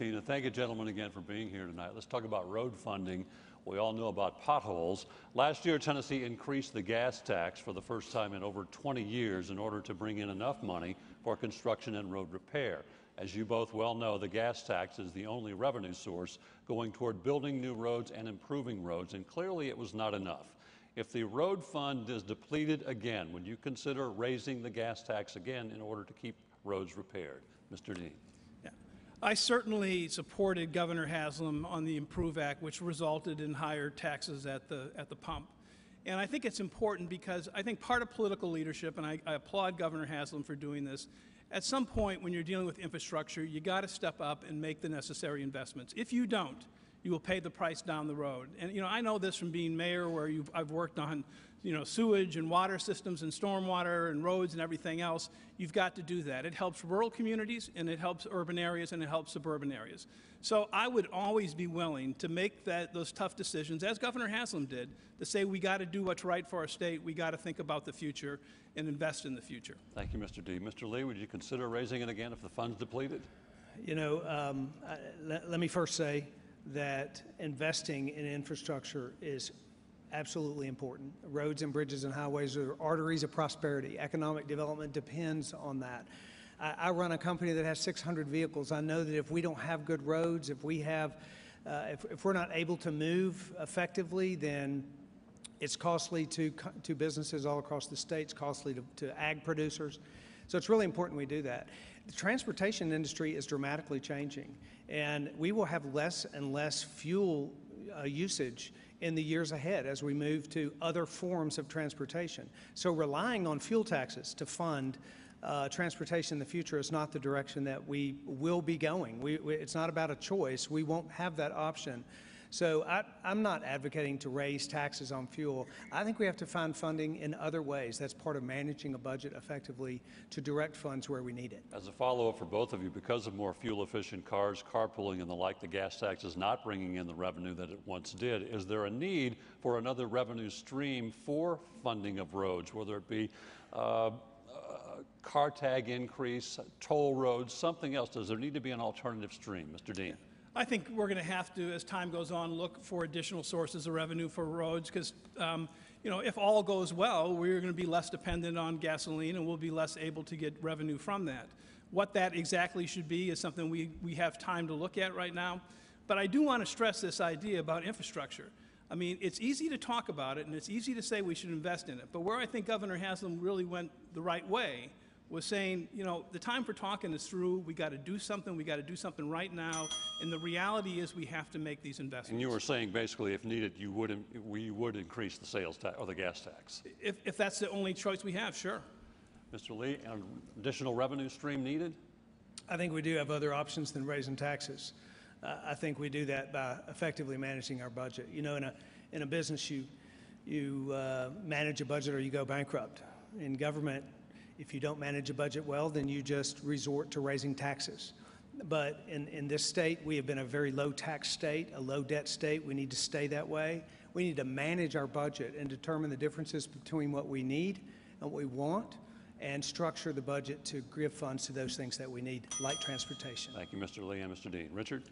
Tina. Thank you, gentlemen, again for being here tonight. Let's talk about road funding. We all know about potholes. Last year, Tennessee increased the gas tax for the first time in over 20 years in order to bring in enough money for construction and road repair. As you both well know, the gas tax is the only revenue source going toward building new roads and improving roads, and clearly it was not enough. If the road fund is depleted again, would you consider raising the gas tax again in order to keep roads repaired? Mr. Dean. Yeah. I certainly supported Governor Haslam on the Improve Act, which resulted in higher taxes at the pump. And I think it's important because I think part of political leadership, and I applaud Governor Haslam for doing this, at some point when you're dealing with infrastructure, you got to step up and make the necessary investments. If you don't, you will pay the price down the road. And I know this from being mayor, where I've worked on sewage and water systems and stormwater and roads and everything else. You've got to do that. It helps rural communities, and it helps urban areas, and it helps suburban areas. So I would always be willing to make those tough decisions, as Governor Haslam did, to say we got to do what's right for our state. We got to think about the future and invest in the future. Thank you, Mr. D. Mr. Lee, would you consider raising it again if the fund's depleted? Let me first say that investing in infrastructure is absolutely important. Roads and bridges and highways are arteries of prosperity. Economic development depends on that. I run a company that has 600 vehicles. I know that if we don't have good roads, if we're not able to move effectively, then it's costly to businesses all across the state. It's costly to ag producers. So it's really important we do that. The transportation industry is dramatically changing, and we will have less and less fuel usage in the years ahead as we move to other forms of transportation. So relying on fuel taxes to fund transportation in the future is not the direction that we will be going. It's not about a choice. We won't have that option. So I'm not advocating to raise taxes on fuel. I think we have to find funding in other ways. That's part of managing a budget effectively, to direct funds where we need it. As a follow-up for both of you, because of more fuel-efficient cars, carpooling and the like, the gas tax is not bringing in the revenue that it once did. Is there a need for another revenue stream for funding of roads, whether it be car tag increase, toll roads, something else? Does there need to be an alternative stream? Mr. Dean. I think we're going to have to, as time goes on, look for additional sources of revenue for roads, because if all goes well, we're going to be less dependent on gasoline, and we'll be less able to get revenue from that. What that exactly should be is something we have time to look at right now. But I do want to stress this idea about infrastructure. I mean, it's easy to talk about it, and it's easy to say we should invest in it. But where I think Governor Haslam really went the right way was saying, the time for talking is through. We got to do something. We got to do something right now. And the reality is we have to make these investments. And you were saying basically, if needed, we would increase the sales tax or the gas tax. If that's the only choice we have, sure. Mr. Lee, an additional revenue stream needed? I think we do have other options than raising taxes. I think we do that by effectively managing our budget. In a business, you manage a budget or you go bankrupt. In government, if you don't manage a budget well, then you just resort to raising taxes. But in this state, we have been a very low tax state, a low debt state. We need to stay that way. We need to manage our budget and determine the differences between what we need and what we want, and structure the budget to give funds to those things that we need, like transportation. Thank you, Mr. Lee and Mr. Dean. Richard?